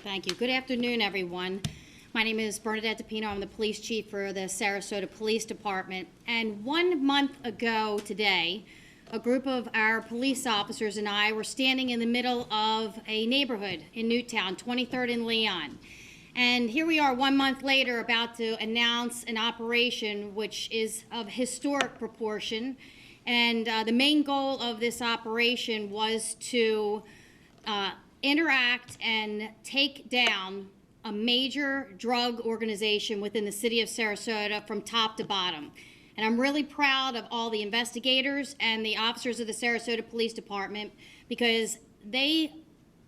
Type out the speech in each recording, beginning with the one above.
Thank you. Good afternoon, everyone. My name is Bernadette DePino. I'm the police chief for the Sarasota Police Department. And 1 month ago today, a group of our police officers and I were standing in the middle of a neighborhood in Newtown, 23rd and Leon. And here we are 1 month later about to announce an operation which is of historic proportion. And the main goal of this operation was to interact and take down a major drug organization within the city of Sarasota from top to bottom. And I'm really proud of all the investigators and the officers of the Sarasota Police Department because they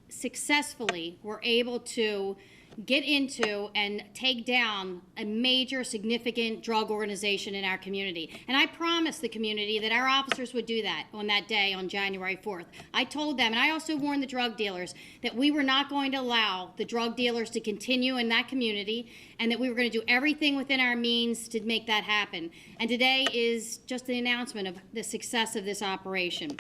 successfully were able to get into and take down a major significant drug organization in our community. And I promised the community that our officers would do that on that day on January 4th. I told them, and I also warned the drug dealers, that we were not going to allow the drug dealers to continue in that community and that we were going to do everything within our means to make that happen. And today is just the announcement of the success of this operation.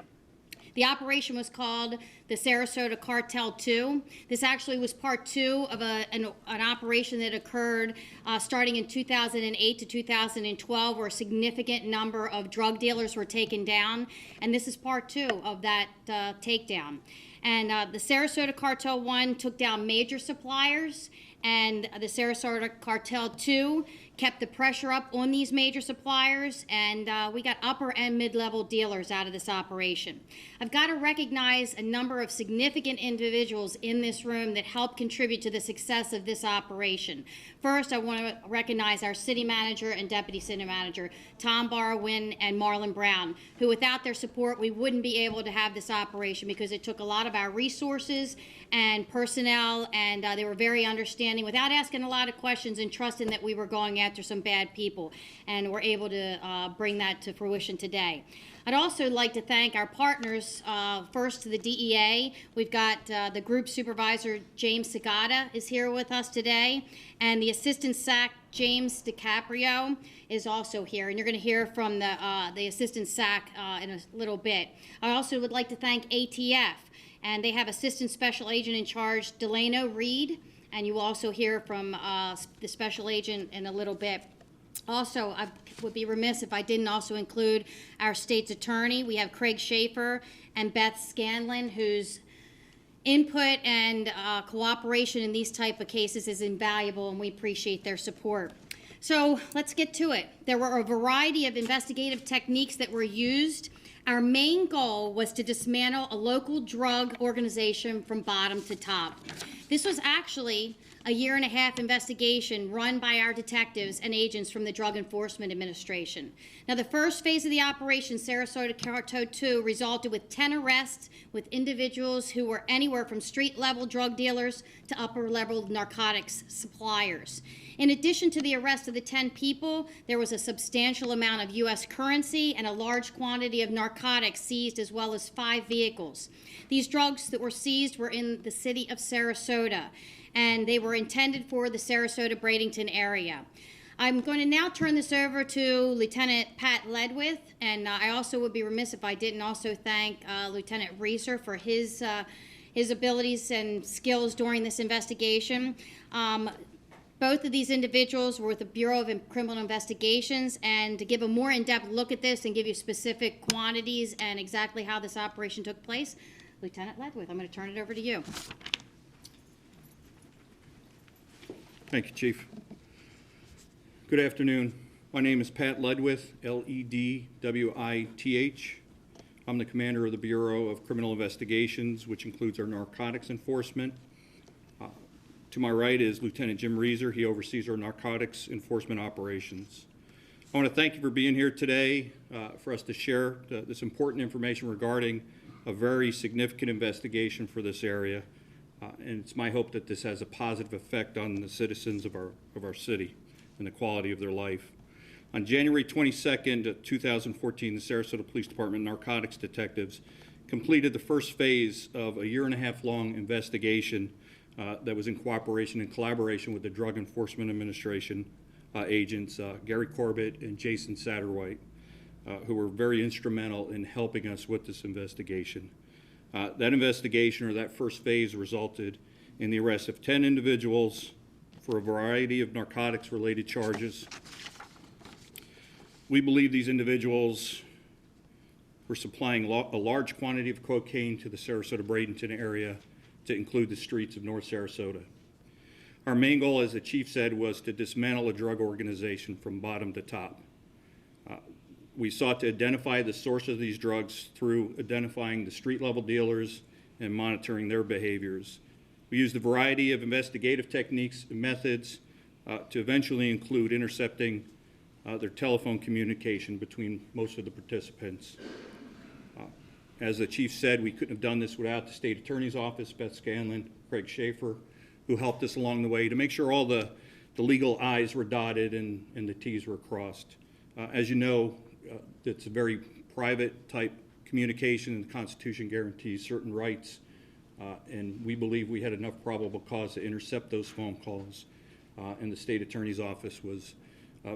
The operation was called the Sarasota Cartel II. This actually was part two of an operation that occurred starting in 2008 to 2012, where a significant number of drug dealers were taken down. And this is part two of that takedown. And the Sarasota Cartel I took down major suppliers, and the Sarasota Cartel II kept the pressure up on these major suppliers, and we got upper and mid-level dealers out of this operation. I've got to recognize a number of significant individuals in this room that helped contribute to the success of this operation. First, I want to recognize our city manager and deputy city manager, Tom Barwin and Marlon Brown, who without their support, we wouldn't be able to have this operation because it took a lot of our resources and personnel, and they were very understanding without asking a lot of questions and trusting that we were going after some bad people, and we're able to bring that to fruition today. I'd also like to thank our partners, first to the DEA. We've got the group supervisor, James Sagata, is here with us today, and the assistant SAC, James DiCaprio, is also here, and you're going to hear from the assistant SAC in a little bit. I also would like to thank ATF, and they have Assistant Special Agent in Charge, Delano Reed, and you will also hear from the Special Agent in a little bit. Also, I would be remiss if I didn't also include our state's attorney. We have Craig Schaefer and Beth Scanlon, whose input and cooperation in these type of cases is invaluable, and we appreciate their support. So let's get to it. There were a variety of investigative techniques that were used. Our main goal was to dismantle a local drug organization from bottom to top. This was actually a 1.5-year investigation run by our detectives and agents from the Drug Enforcement Administration. Now, the first phase of the operation, Sarasota Cartel II, resulted with 10 arrests with individuals who were anywhere from street-level drug dealers to upper-level narcotics suppliers. In addition to the arrest of the 10 people, there was a substantial amount of U.S. currency and a large quantity of narcotics seized, as well as 5 vehicles. These drugs that were seized were in the city of Sarasota, and they were intended for the Sarasota-Bradenton area. I'm going to now turn this over to Lieutenant Pat Ledwith, and I also would be remiss if I didn't also thank Lieutenant Reeser for his abilities and skills during this investigation. Both of these individuals were with the Bureau of Criminal Investigations, and to give a more in-depth look at this and give you specific quantities and exactly how this operation took place, Lieutenant Ledwith, I'm going to turn it over to you. Thank you, Chief. Good afternoon. My name is Pat Ledwith, L-E-D-W-I-T-H. I'm the commander of the Bureau of Criminal Investigations, which includes our narcotics enforcement. To my right is Lieutenant Jim Reeser. He oversees our narcotics enforcement operations. I want to thank you for being here today for us to share this important information regarding a very significant investigation for this area. And it's my hope that this has a positive effect on the citizens of our city and the quality of their life. On January 22nd, 2014, the Sarasota Police Department narcotics detectives completed the first phase of a 1.5-year-long investigation that was in cooperation and collaboration with the Drug Enforcement Administration agents, Gary Corbett and Jason Satterwhite, who were very instrumental in helping us with this investigation. That investigation, or that first phase, resulted in the arrest of 10 individuals for a variety of narcotics-related charges. We believe these individuals were supplying a large quantity of cocaine to the Sarasota Bradenton area to include the streets of North Sarasota. Our main goal, as the chief said, was to dismantle a drug organization from bottom to top. We sought to identify the source of these drugs through identifying the street-level dealers and monitoring their behaviors. We used a variety of investigative techniques and methods to eventually include intercepting their telephone communication between most of the participants. As the chief said, we couldn't have done this without the state attorney's office, Beth Scanlon, Craig Schaefer, who helped us along the way to make sure all the legal I's were dotted and the T's were crossed. As you know, it's a very private type communication, and the Constitution guarantees certain rights, and we believe we had enough probable cause to intercept those phone calls, and the state attorney's office was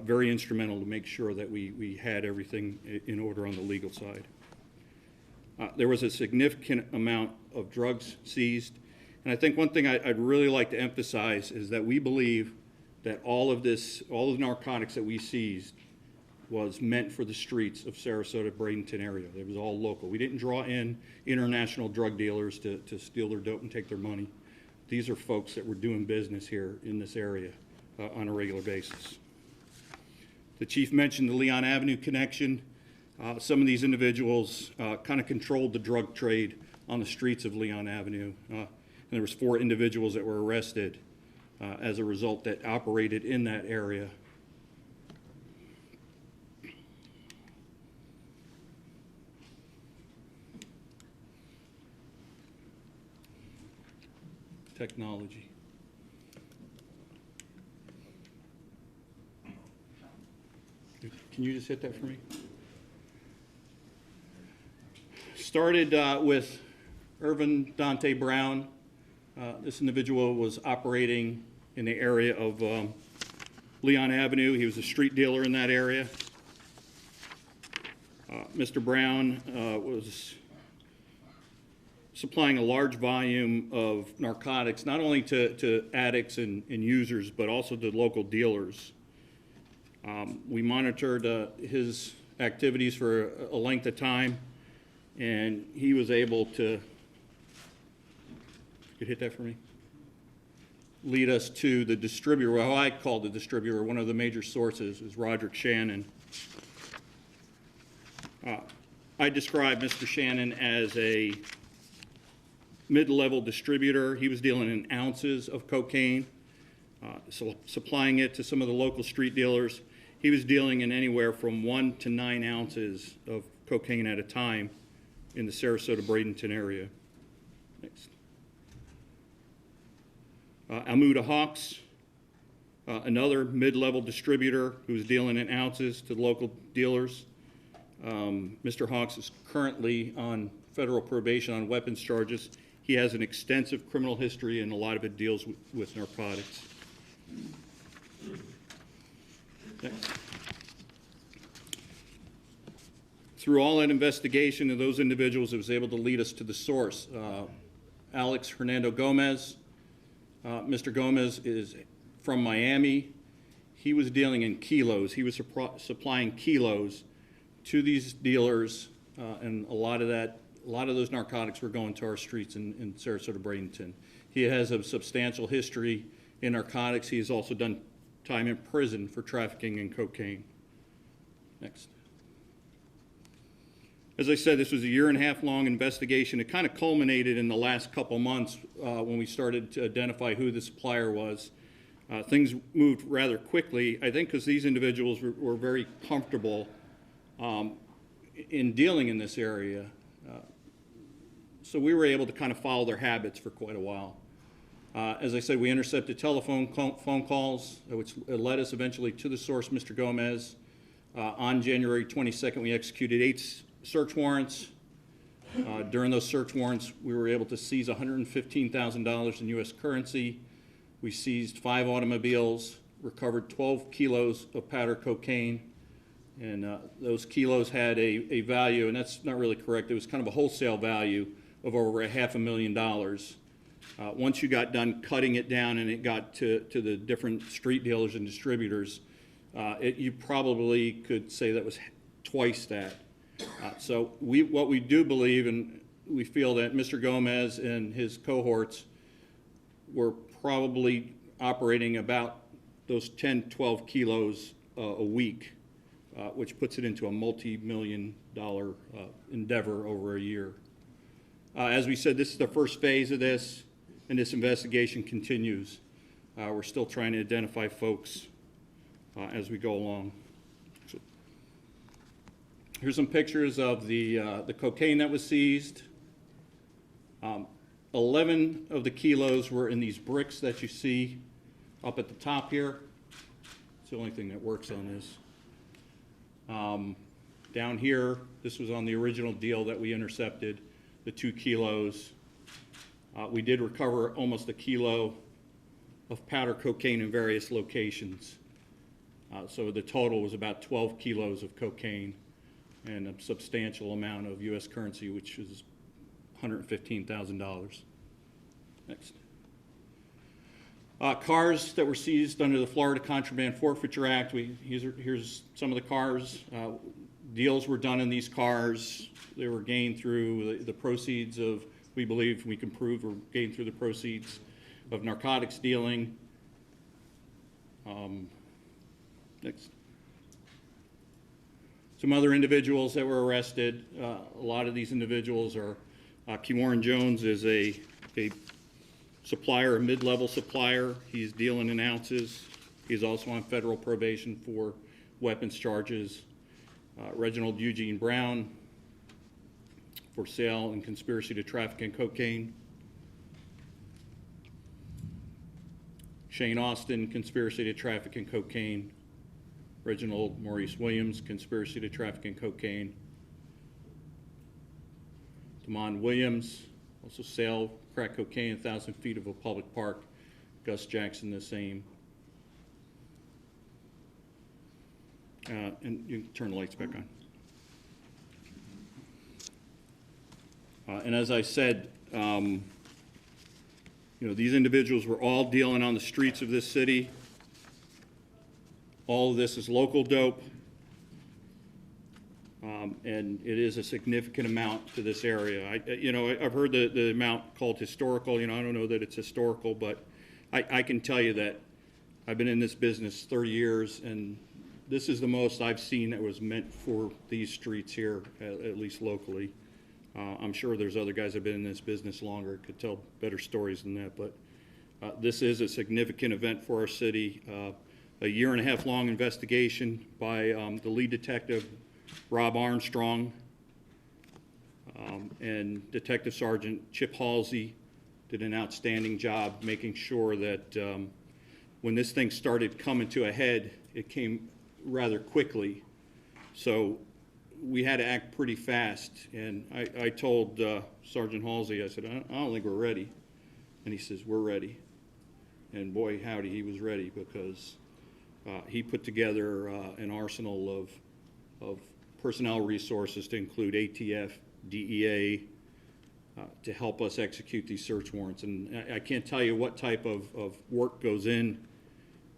very instrumental to make sure that we had everything in order on the legal side. There was a significant amount of drugs seized, and I think one thing I'd really like to emphasize is that we believe that all of the narcotics that we seized was meant for the streets of Sarasota, Bradenton area. It was all local. We didn't draw in international drug dealers to steal their dope and take their money. These are folks that were doing business here in this area on a regular basis. The chief mentioned the Leon Avenue connection. Some of these individuals kind of controlled the drug trade on the streets of Leon Avenue. And there was 4 individuals that were arrested as a result that operated in that area. Technology. Can you just hit that for me? Started with Irvin Dante Brown. This individual was operating in the area of Leon Avenue. He was a street dealer in that area. Mr. Brown was supplying a large volume of narcotics, not only to addicts and users, but also to local dealers. We monitored his activities for a length of time, and he was able to, you could hit that for me? Lead us to the distributor, well, I call the distributor, one of the major sources is Roderick Shannon. I describe Mr. Shannon as a mid-level distributor. He was dealing in ounces of cocaine, so supplying it to some of the local street dealers. He was dealing in anywhere from 1 to 9 ounces of cocaine at a time in the Sarasota Bradenton area. Next. Almuda Hawks, another mid-level distributor who was dealing in ounces to the local dealers. Mr. Hawks is currently on federal probation on weapons charges. He has an extensive criminal history, and a lot of it deals with narcotics. Next. Through all that investigation of those individuals, it was able to lead us to the source. Alex Hernando Gomez. Mr. Gomez is from Miami. He was dealing in kilos. He was supplying kilos to these dealers, and a lot of those narcotics were going to our streets in Sarasota, Bradenton. He has a substantial history in narcotics. He has also done time in prison for trafficking in cocaine. Next. As I said, this was a 1.5 year long investigation. It kind of culminated in the last couple months when we started to identify who the supplier was. Things moved rather quickly, I think because these individuals were very comfortable in dealing in this area. So we were able to kind of follow their habits for quite a while. As I said, we intercepted telephone phone calls, which led us eventually to the source, Mr. Gomez. On January 22nd, we executed 8 search warrants. During those search warrants, we were able to seize $115,000 in U.S. currency. We seized 5 automobiles, recovered 12 kilos of powder cocaine, and those kilos had a value, and that's not really correct, it was kind of a wholesale value of over $500,000. Once you got done cutting it down and it got to the different street dealers and distributors, you probably could say that was twice that. So what we do believe, and we feel that Mr. Gomez and his cohorts were probably operating about those 10, 12 kilos a week, which puts it into a multi-million-dollar endeavor over a year. As we said, this is the first phase of this, and this investigation continues. We're still trying to identify folks as we go along. So, here's some pictures of the cocaine that was seized. 11 of the kilos were in these bricks that you see up at the top here. It's the only thing that works on this. Down here, this was on the original deal that we intercepted, the 2 kilos. We did recover almost a kilo of powder cocaine in various locations. So the total was about 12 kilos of cocaine and a substantial amount of U.S. currency, which is $115,000. Next. Cars that were seized under the Florida Contraband Forfeiture Act. Here's some of the cars. Deals were done in these cars. They were gained through the proceeds of, we believe we can prove, were gained through the proceeds of narcotics dealing. Next. Some other individuals that were arrested. A lot of these individuals are, Kewarren Jones is a supplier, a mid-level supplier. He's dealing in ounces. He's also on federal probation for weapons charges. Reginald Eugene Brown for sale and conspiracy to traffic in cocaine. Shane Austin, conspiracy to traffic in cocaine. Reginald Maurice Williams, conspiracy to traffic in cocaine. Damon Williams, also sale crack cocaine 1,000 feet of a public park. Gus Jackson, the same. And you can turn the lights back on. And as I said, these individuals were all dealing on the streets of this city. All of this is local dope. And it is a significant amount to this area. I've heard the amount called historical. I don't know that it's historical, but I can tell you that I've been in this business 30 years, and this is the most I've seen that was meant for these streets here, at least locally. I'm sure there's other guys that have been in this business longer, could tell better stories than that, but this is a significant event for our city. A 1.5 year long investigation by the lead detective, Rob Armstrong, and Detective Sergeant Chip Halsey did an outstanding job making sure that when this thing started coming to a head, it came rather quickly. So we had to act pretty fast. And I told Sergeant Halsey, I said, I don't think we're ready. And he says, we're ready. And boy, howdy, he was ready, because he put together an arsenal of personnel resources to include ATF, DEA, to help us execute these search warrants. And I can't tell you what type of work goes in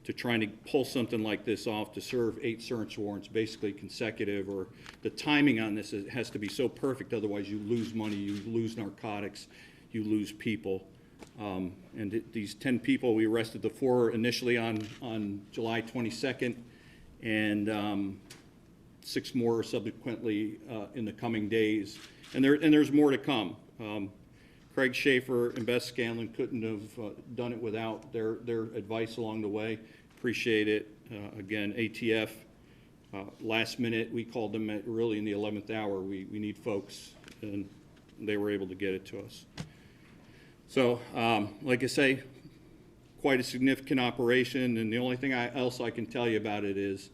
to trying to pull something like this off, to serve 8 search warrants, basically consecutive, or the timing on this has to be so perfect, otherwise you lose money, you lose narcotics, you lose people. And these 10 people, we arrested the 4 initially on July 22nd, and 6 more subsequently in the coming days. And there's more to come. Craig Schaefer and Beth Scanlon couldn't have done it without their advice along the way. Appreciate it. Again, ATF, last minute, we called them at really in the 11th hour. We need folks, and they were able to get it to us. So, like I say, quite a significant operation, and the only thing else I can tell you about it is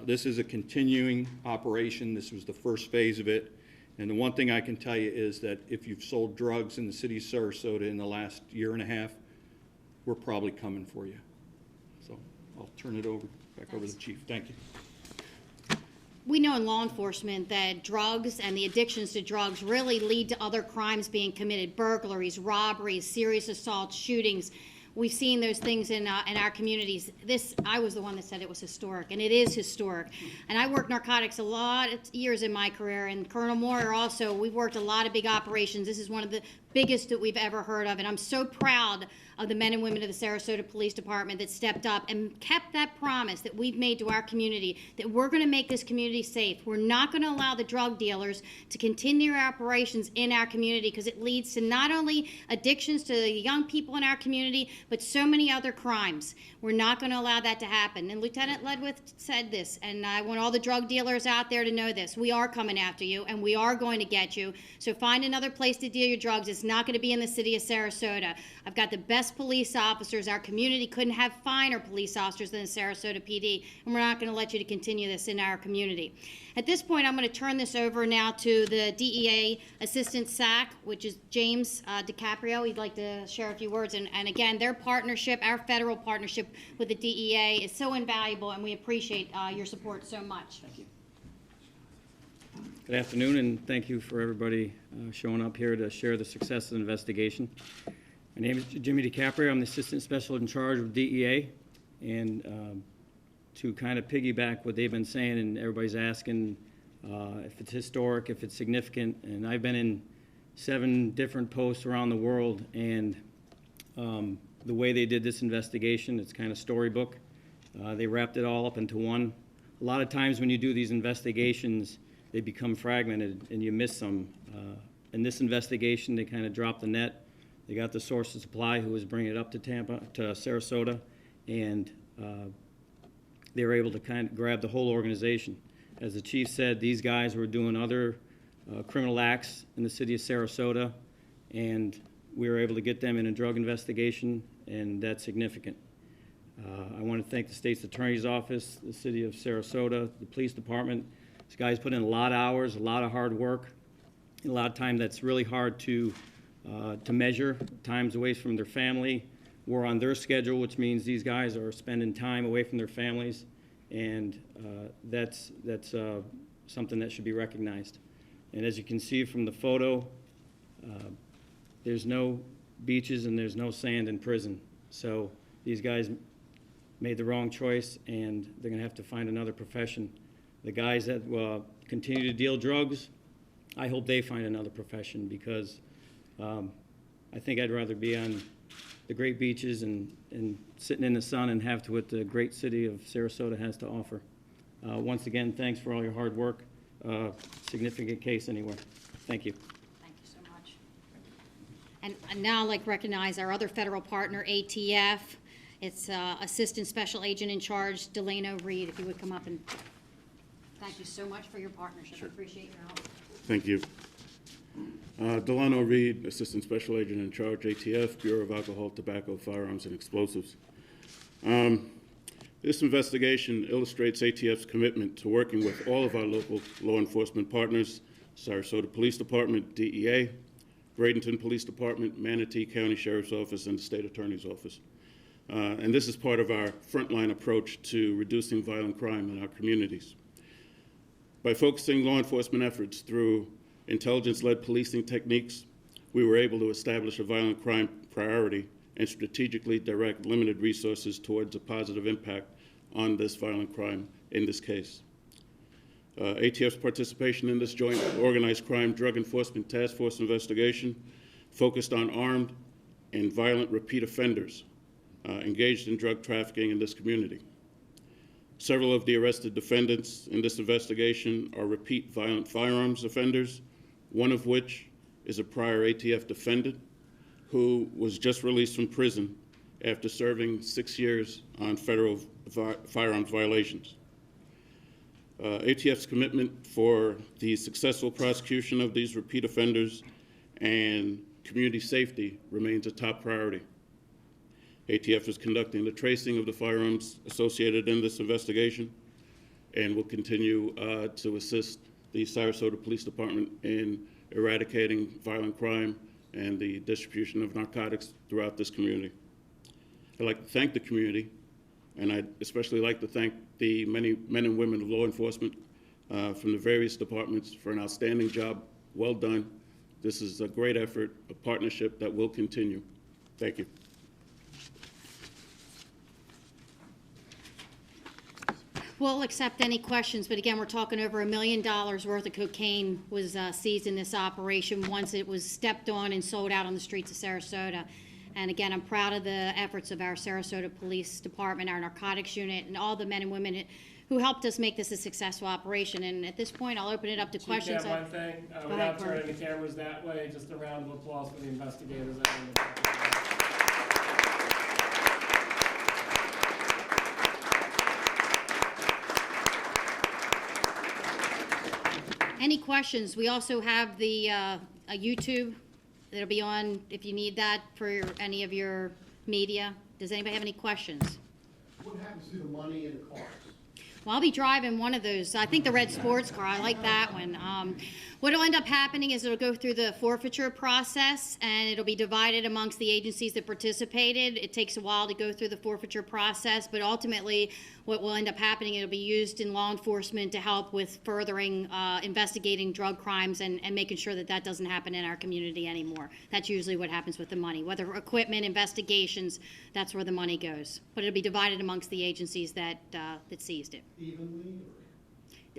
this is a continuing operation. This was the first phase of it. And the one thing I can tell you is that if you've sold drugs in the city of Sarasota in the last 1.5 years, we're probably coming for you. So I'll turn it back over to the chief. Thank you. we know in law enforcement that drugs and the addictions to drugs really lead to other crimes being committed: burglaries, robberies, serious assaults, shootings. We've seen those things in our communities. I was the one that said it was historic, and it is historic. And I worked narcotics a lot of years in my career, and Colonel Moore also, we've worked a lot of big operations. This is one of the biggest that we've ever heard of, and I'm so proud of the men and women of the Sarasota Police Department that stepped up and kept that promise that we've made to our community, that we're going to make this community safe. We're not going to allow the drug dealers to continue their operations in our community, because it leads to not only addictions to the young people in our community, but so many other crimes. We're not going to allow that to happen. And Lieutenant Ledwith said this, and I want all the drug dealers out there to know this. We are coming after you, and we are going to get you. So find another place to deal your drugs. It's not going to be in the city of Sarasota. I've got the best police officers. Our community couldn't have finer police officers than the Sarasota PD, and we're not going to let you to continue this in our community. At this point, I'm going to turn this over now to the DEA Assistant SAC, which is James DiCaprio. He'd like to share a few words. And again, their partnership, our federal partnership with the DEA, is so invaluable, and we appreciate your support so much. Thank you. Good afternoon, and thank you for everybody showing up here to share the success of the investigation. My name is Jimmy DiCaprio. I'm the Assistant Special in Charge of DEA, and to kind of piggyback what they've been saying, and everybody's asking if it's historic, if it's significant, and I've been in 7 different posts around the world, and the way they did this investigation, it's kind of storybook. They wrapped it all up into one. A lot of times when you do these investigations, they become fragmented and you miss some. In this investigation, they kind of dropped the net. They got the source of supply who was bringing it up to Sarasota, and they were able to kind of grab the whole organization. As the chief said, these guys were doing other criminal acts in the city of Sarasota, and we were able to get them in a drug investigation, and that's significant. I want to thank the state's attorney's office, the city of Sarasota, the police department. These guys put in a lot of hours, a lot of hard work, a lot of time that's really hard to measure. Times away from their family. We're on their schedule, which means these guys are spending time away from their families, and that's something that should be recognized. And as you can see from the photo, there's no beaches and there's no sand in prison. So these guys made the wrong choice, and they're going to have to find another profession. The guys that continue to deal drugs, I hope they find another profession, because I think I'd rather be on the great beaches and sitting in the sun and have to what the great city of Sarasota has to offer. Once again, thanks for all your hard work. Significant case anywhere. Thank you. Thank you so much. And now I'd like to recognize our other federal partner, ATF. It's Assistant Special Agent in Charge, Delano Reed, if you would come up, and thank you so much for your partnership. Sure. I appreciate your help. Thank you. Delano Reed, Assistant Special Agent in Charge, ATF, Bureau of Alcohol, Tobacco, Firearms and Explosives. This investigation illustrates ATF's commitment to working with all of our local law enforcement partners: Sarasota Police Department, DEA, Bradenton Police Department, Manatee County Sheriff's Office, and the State Attorney's Office. And this is part of our frontline approach to reducing violent crime in our communities. By focusing law enforcement efforts through intelligence-led policing techniques, we were able to establish a violent crime priority and strategically direct limited resources towards a positive impact on this violent crime in this case. ATF's participation in this joint organized crime drug enforcement task force investigation focused on armed and violent repeat offenders engaged in drug trafficking in this community. Several of the arrested defendants in this investigation are repeat violent firearms offenders, one of which is a prior ATF defendant who was just released from prison after serving 6 years on federal firearms violations. ATF's commitment for the successful prosecution of these repeat offenders and community safety remains a top priority. ATF is conducting the tracing of the firearms associated in this investigation and will continue to assist the Sarasota Police Department in eradicating violent crime and the distribution of narcotics throughout this community. I'd like to thank the community, and I'd especially like to thank the many men and women of law enforcement from the various departments for an outstanding job. Well done. This is a great effort, a partnership that will continue. Thank you. We'll accept any questions, but again, we're talking over $1 million worth of cocaine was seized in this operation once it was stepped on and sold out on the streets of Sarasota. And again, I'm proud of the efforts of our Sarasota Police Department, our narcotics unit, and all the men and women who helped us make this a successful operation. And at this point, I'll open it up to questions. Chief, one thing, Go without ahead, turning Cory. the cameras that way, just a round of applause for the investigators. Any questions? We also have the a YouTube that'll be on if you need that for any of your media. Does anybody have any questions? What happens to the money in the cars? Well, I'll be driving one of those. I think the red sports car. I like that one. What will end up happening is it'll go through the forfeiture process, and it'll be divided amongst the agencies that participated. It takes a while to go through the forfeiture process, but ultimately what will end up happening, it'll be used in law enforcement to help with furthering investigating drug crimes and making sure that that doesn't happen in our community anymore. That's usually what happens with the money. Whether equipment, investigations, that's where the money goes. But it'll be divided amongst the agencies that seized it. Evenly,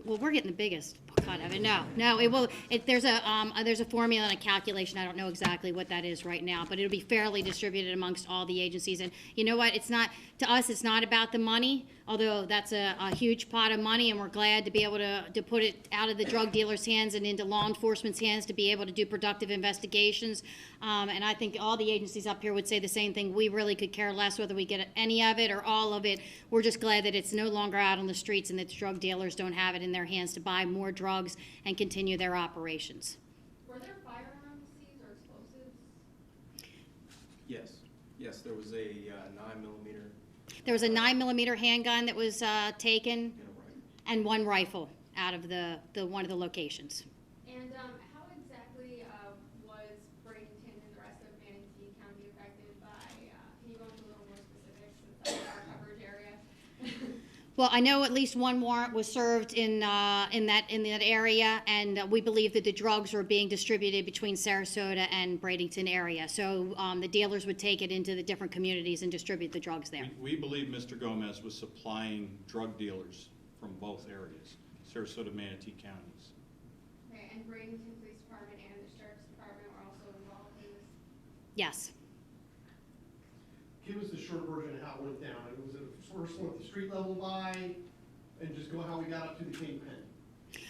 Well, we're getting the biggest cut of it. No, it will. There's a formula and a calculation. I don't know exactly what that is right now, but it'll be fairly distributed amongst all the agencies. And you know what? It's not, to us, it's not about the money, although that's a huge pot of money, and we're glad to be able to put it out of the drug dealers' hands and into law enforcement's hands to be able to do productive investigations. And I think all the agencies up here would say the same thing. We really could care less whether we get any of it or all of it. We're just glad that it's no longer out on the streets and that the drug dealers don't have it in their hands to buy more drugs and continue their operations. Were there firearms seized or explosives? Yes, there was a 9mm There was a 9mm handgun that was taken and a rifle. and one rifle out of the one of the locations. And how exactly was Bradenton and the rest of Manatee County affected by, can you go into a little more specifics since that's our coverage area? Well, I know at least one warrant was served in that area, and we believe that the drugs were being distributed between Sarasota and Bradenton area. So the dealers would take it into the different communities and distribute the drugs there. We believe Mr. Gomez was supplying drug dealers from both areas, Sarasota, Manatee counties. Okay, and Bradenton Police Department and the Sheriff's Department were also involved in this? Yes. give us the short version of how it went down. Was it first one at the street level buy, and just go how we got up to the kingpin?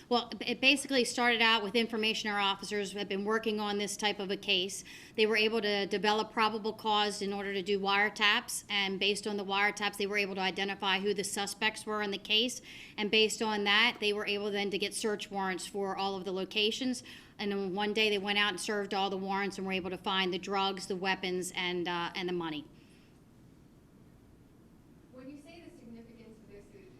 Well, it basically started out with information our officers have been working on this type of a case. They were able to develop probable cause in order to do wiretaps, and based on the wiretaps, they were able to identify who the suspects were in the case, and based on that, they were able then to get search warrants for all of the locations. And then one day they went out and served all the warrants and were able to find the drugs, the weapons, and the money. When you say the significance of this is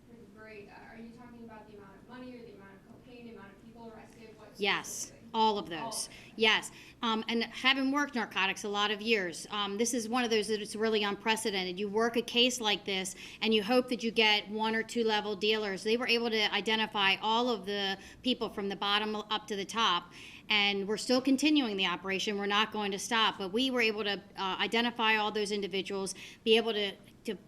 pretty great, are you talking about the amount of money or the amount of cocaine, the amount of people arrested? What Yes, specifically? all of those. Yes, and having worked narcotics a lot of years, this is one of those that it's really unprecedented. You work a case like this, and you hope that you get 1 or 2 level dealers. They were able to identify all of the people from the bottom up to the top, and we're still continuing the operation. We're not going to stop, but we were able to identify all those individuals, be able to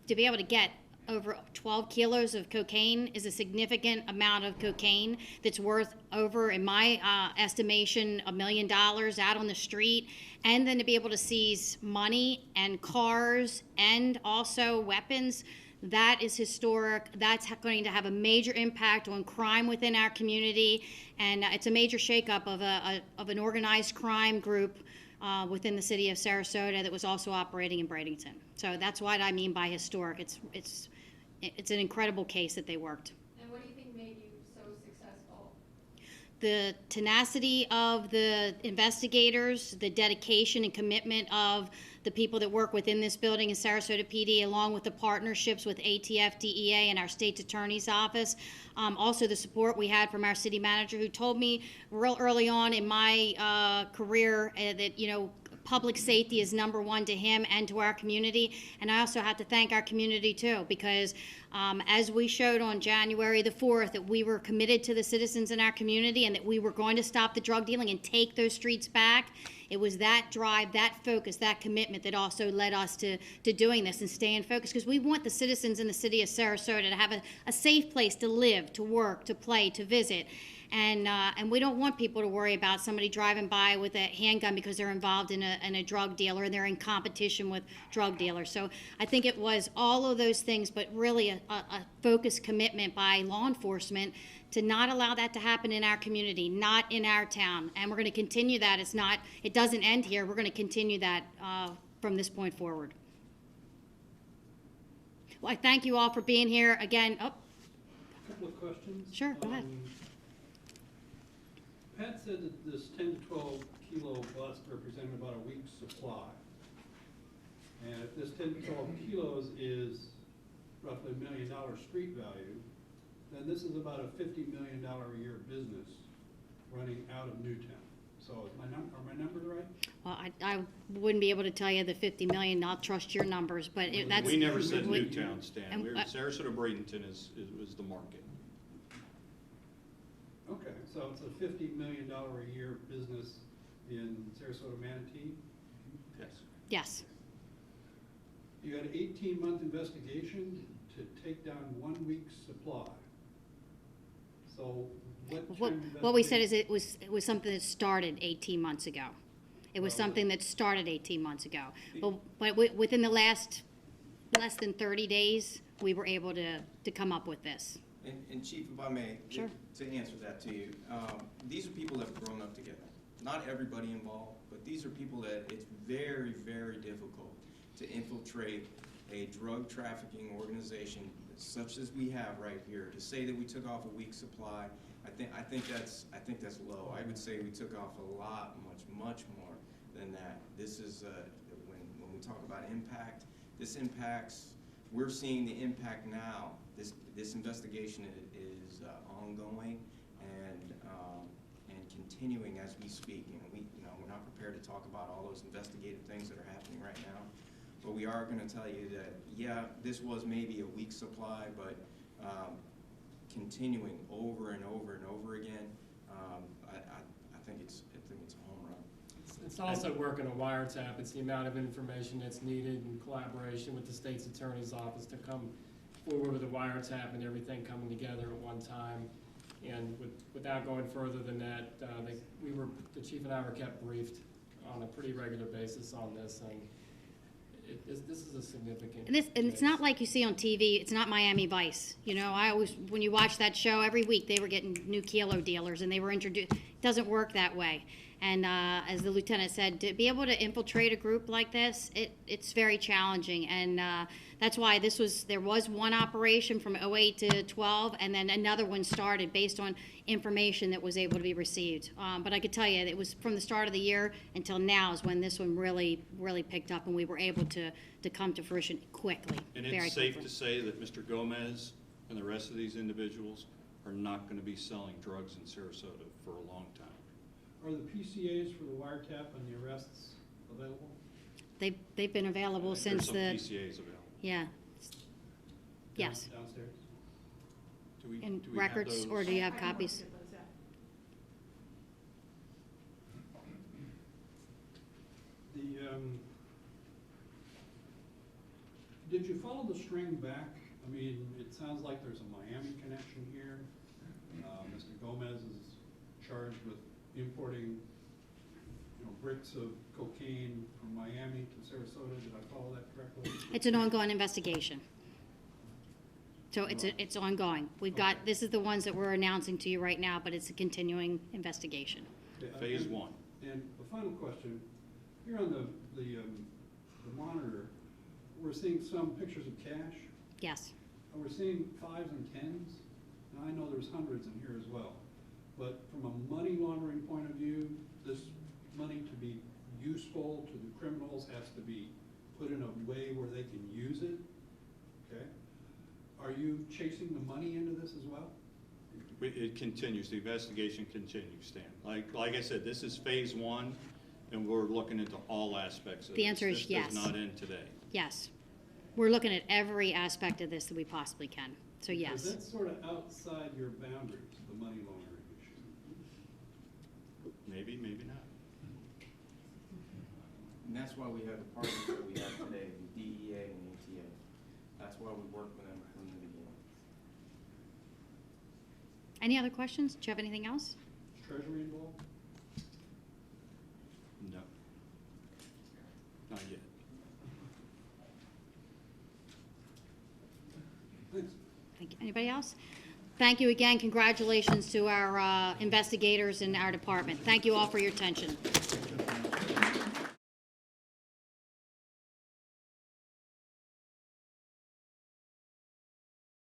be able to get over 12 kilos of cocaine is a significant amount of cocaine that's worth over, in my estimation, $1 million out on the street. And then to be able to seize money and cars and also weapons, that is historic. That's going to have a major impact on crime within our community. And it's a major shakeup of an organized crime group within the city of Sarasota that was also operating in Bradenton. So that's what I mean by historic. It's an incredible case that they worked. And what do you think made you so successful? The tenacity of the investigators, the dedication and commitment of the people that work within this building in Sarasota PD, along with the partnerships with ATF, DEA, and our state's attorney's office. Also the support we had from our city manager, who told me real early on in my career that, you know, public safety is number one to him and to our community. And I also have to thank our community too, because as we showed on January the 4th, that we were committed to the citizens in our community and that we were going to stop the drug dealing and take those streets back. It was that drive, that focus, that commitment that also led us to doing this and staying focused, because we want the citizens in the city of Sarasota to have a safe place to live, to work, to play, to visit. And we don't want people to worry about somebody driving by with a handgun because they're involved in a drug dealer and they're in competition with drug dealers. So I think it was all of those things, but really a focused commitment by law enforcement to not allow that to happen in our community, not in our town. And we're going to continue that. It doesn't end here. We're going to continue that from this point forward. Well, I thank you all for being here again. Oh, Couple of questions. Sure, go ahead. Pat said that this 10 to 12 kilo bust represented about a week's supply. And if this 10 to 12 kilos is roughly $1 million street value, then this is about a $50 million a year business running out of Newtown. So are my numbers right? Well, I wouldn't be able to tell you the 50 million. I'll trust your numbers, but that's. We never said we- Newtown, Stan. and, Sarasota Bradenton was the market. Okay, so it's a $50 million a year business in Sarasota Manatee. Yes. Yes. You had an 18-month investigation to take down 1 week's supply. So What we said is it was something that started 18 months ago. It was something that started 18 months ago. But within the last less than 30 days, we were able to come up with this. And Chief, if I may, Sure. to answer that to you, these are people that have grown up together. Not everybody involved, but these are people that it's very, very difficult to infiltrate a drug trafficking organization such as we have right here. To say that we took off a week's supply, I think that's low. I would say we took off a lot, much more than that. This is when we talk about impact, this impacts. We're seeing the impact now. This investigation is ongoing and continuing as we speak. And we're not prepared to talk about all those investigative things that are happening right now. But we are going to tell you that, yeah, this was maybe a week's supply, but continuing over and over again, I think it's a home run. It's also working a wiretap. It's the amount of information that's needed in collaboration with the state's attorney's office to come forward with a wiretap and everything coming together at one time. And without going further than that, the chief and I were kept briefed on a pretty regular basis on this, and this is a significant. And it's not like you see on TV. It's not Miami Vice. I always, when you watch that show every week, they were getting new kilo dealers and they were introduced. It doesn't work that way. And as the lieutenant said, to be able to infiltrate a group like this, it's very challenging. And that's why there was one operation from 08 to 12, and then another one started based on information that was able to be received. But I could tell you, it was from the start of the year until now is when this one really, really picked up, and we were able to come to fruition quickly. And very it's safe quickly. to say that Mr. Gomez and the rest of these individuals are not going to be selling drugs in Sarasota for a long time. Are the PCAs for the wiretap and the arrests available? They've been available since There's some PCAs available. yeah. Yes. Downstairs? In do we have records, those? or do you have copies? Did you follow the string back? I mean, it sounds like there's a Miami connection here. Mr. Gomez is charged with importing, bricks of cocaine from Miami to Sarasota. Did I follow that correctly? It's an ongoing investigation. So it's ongoing. This is the ones that we're announcing to you right now, but it's a continuing investigation. Okay, Phase one. And the final question, here on the monitor, we're seeing some pictures of cash. Yes. And we're seeing 5s and 10s. And I know there's hundreds in here as well. But from a money laundering point of view, this money to be useful to the criminals has to be put in a way where they can use it. Okay? Are you chasing the money into this as well? It continues, the investigation continues, Stan. Like I said, this is phase one. And we're looking into all aspects of The this. answer is This yes. does not end today. Yes. We're looking at every aspect of this that we possibly can. So Because yes. that's sort of outside your boundaries, the money laundering issue. Maybe, maybe not. And that's why we have the partners that we have today, the DEA and ATA. That's why we work with them from the beginning. Any other questions? Do you have anything else? Is Treasury involved? No. Not yet. Thanks. Thank you. Anybody else? Thank you again. Congratulations to our investigators in our department. Thank you all for your attention.